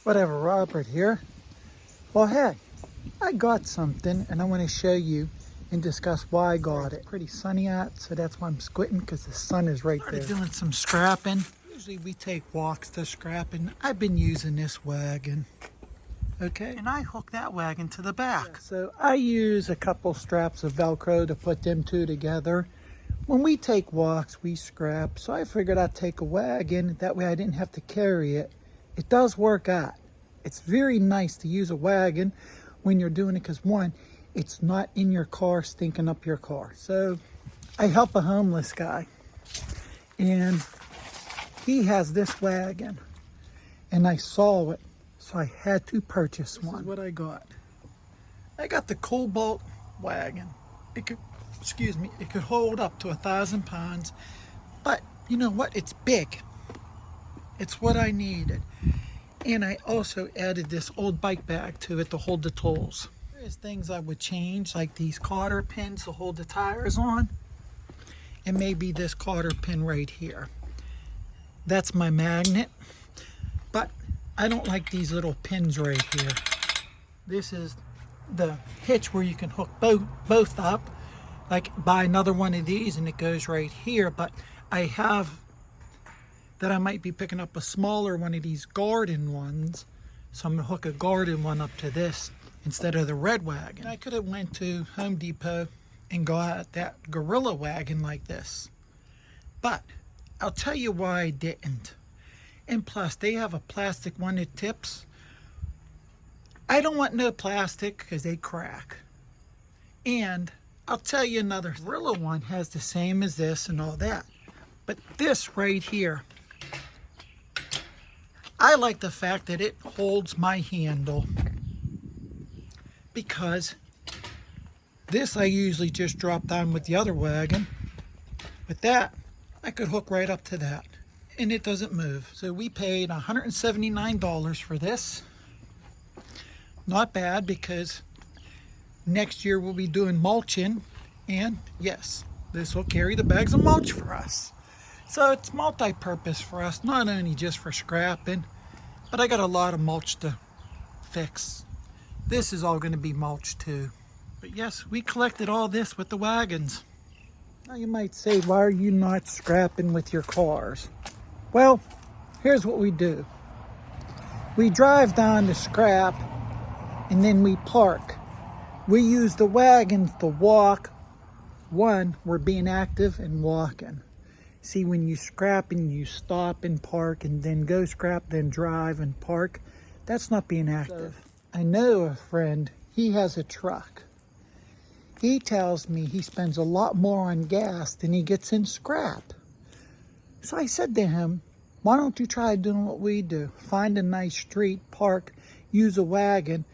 Whatever, Robert here. Well, hey, I got something and I want to show you and discuss why I got it. It's pretty sunny out, so that's why I'm squinting, because the sun is right there. Doing some scrapping. Usually we take walks to scrapping. I've been using this wagon. Okay, and I hook that wagon to the back. Yeah, so I use a couple straps of Velcro to put them two together. When we take walks, we scrap, so I figured I'd take a wagon. That way I didn't have to carry it. It does work out. It's very nice to use a wagon when you're doing it, because one, it's not in your car stinking up your car. So I help a homeless guy, and he has this wagon, and I saw it, so I had to purchase one. This is what I got. I got the KOLBALT wagon. It could hold up to 1,000 pounds, but you know what? It's big. It's what I needed. And I also added this old bike bag to it to hold the tools. There's things I would change, like these cotter pins to hold the tires on, and maybe this cotter pin right here. That's my magnet, but I don't like these little pins right here. This is the hitch where you can hook both up, like buy another one of these and it goes right here. But I have that I might be picking up a smaller one of these garden ones, so I'm gonna hook a garden one up to this instead of the red wagon. I could have went to Home Depot and got that gorilla wagon like this, but I'll tell you why I didn't. And plus, they have a plastic one that tips. I don't want no plastic because they crack. And I'll tell you another, gorilla one has the same as this and all that, but this right here, I like the fact that it holds my handle, because this I usually just drop down with the other wagon. With that, I could hook right up to that and it doesn't move. So we paid $179 for this. Not bad, because next year we'll be doing mulching, and yes, this will carry the bags of mulch for us. So it's multi-purpose for us, not only just for scrapping, but I got a lot of mulch to fix. This is all going to be mulch too. But yes, we collected all this with the wagons. Now you might say, why are you not scrapping with your cars? Well, here's what we do. We drive down to scrap and then we park. We use the wagons to walk. One, we're being active and walking. See, when you scrap and you stop and park and then go scrap, then drive and park, that's not being active. I know a friend, he has a truck. He tells me he spends a lot more on gas than he gets in scrap. So I said to him, why don't you try doing what we do? Find a nice street, park, use a wagon,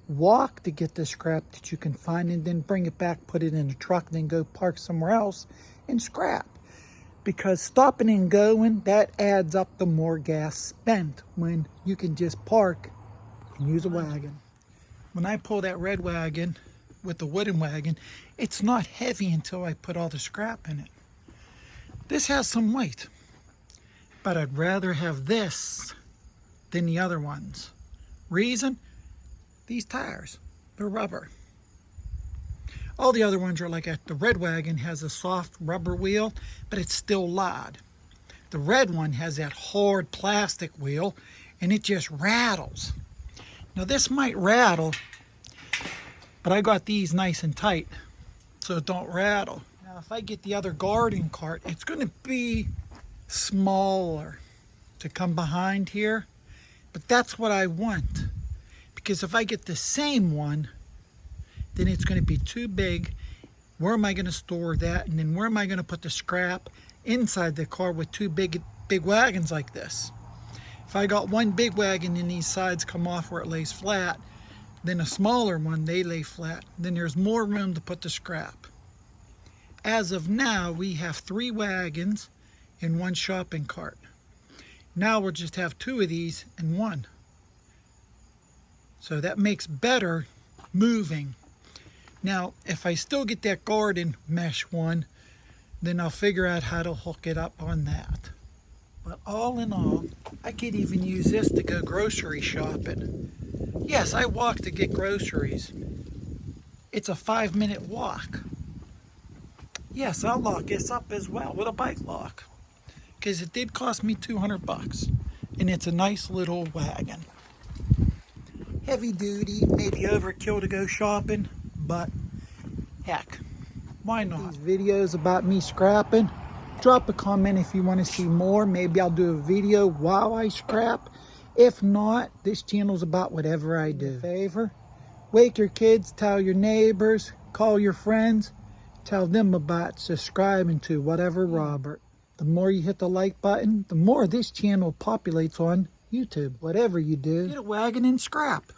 walk to get the scrap that you can find, and then bring it back, put it in a truck, then go park somewhere else and scrap. Because stopping and going, that adds up to more gas spent when you can just park and use a wagon. When I pull that red wagon with the wooden wagon, it's not heavy until I put all the scrap in it. This has some weight, but I'd rather have this than the other ones. Reason? These tires, they're rubber. All the other ones are like the red wagon has a soft rubber wheel, but it's still loud. The red one has that hard plastic wheel, and it just rattles. Now this might rattle, but I got these nice and tight, so it don't rattle. Now if I get the other garden cart, it's going to be smaller to come behind here, but that's what I want. Because if I get the same one, then it's going to be too big. Where am I going to store that? And then where am I going to put the scrap inside the car with two big wagons like this? If I got one big wagon and these sides come off where it lays flat, then a smaller one, they lay flat. Then there's more room to put the scrap. As of now, we have 3 wagons and 1 shopping cart. Now we'll just have 2 of these and 1. So that makes better moving. Now, if I still get that garden mesh one, then I'll figure out how to hook it up on that. But all in all, I could even use this to go grocery shopping. Yes, I walk to get groceries. It's a 5-minute walk. Yes, I'll lock this up as well with a bike lock, because it did cost me $200, and it's a nice little wagon. Heavy duty, maybe overkill to go shopping, but heck, why not? These videos about me scrapping, drop a comment if you want to see more. Maybe I'll do a video while I scrap. If not, this channel's about whatever I do. Favor, wake your kids, tell your neighbors, call your friends, tell them about subscribing to Whatever Robert. The more you hit the like button, the more this channel populates on YouTube. Whatever you do, get a wagon and scrap.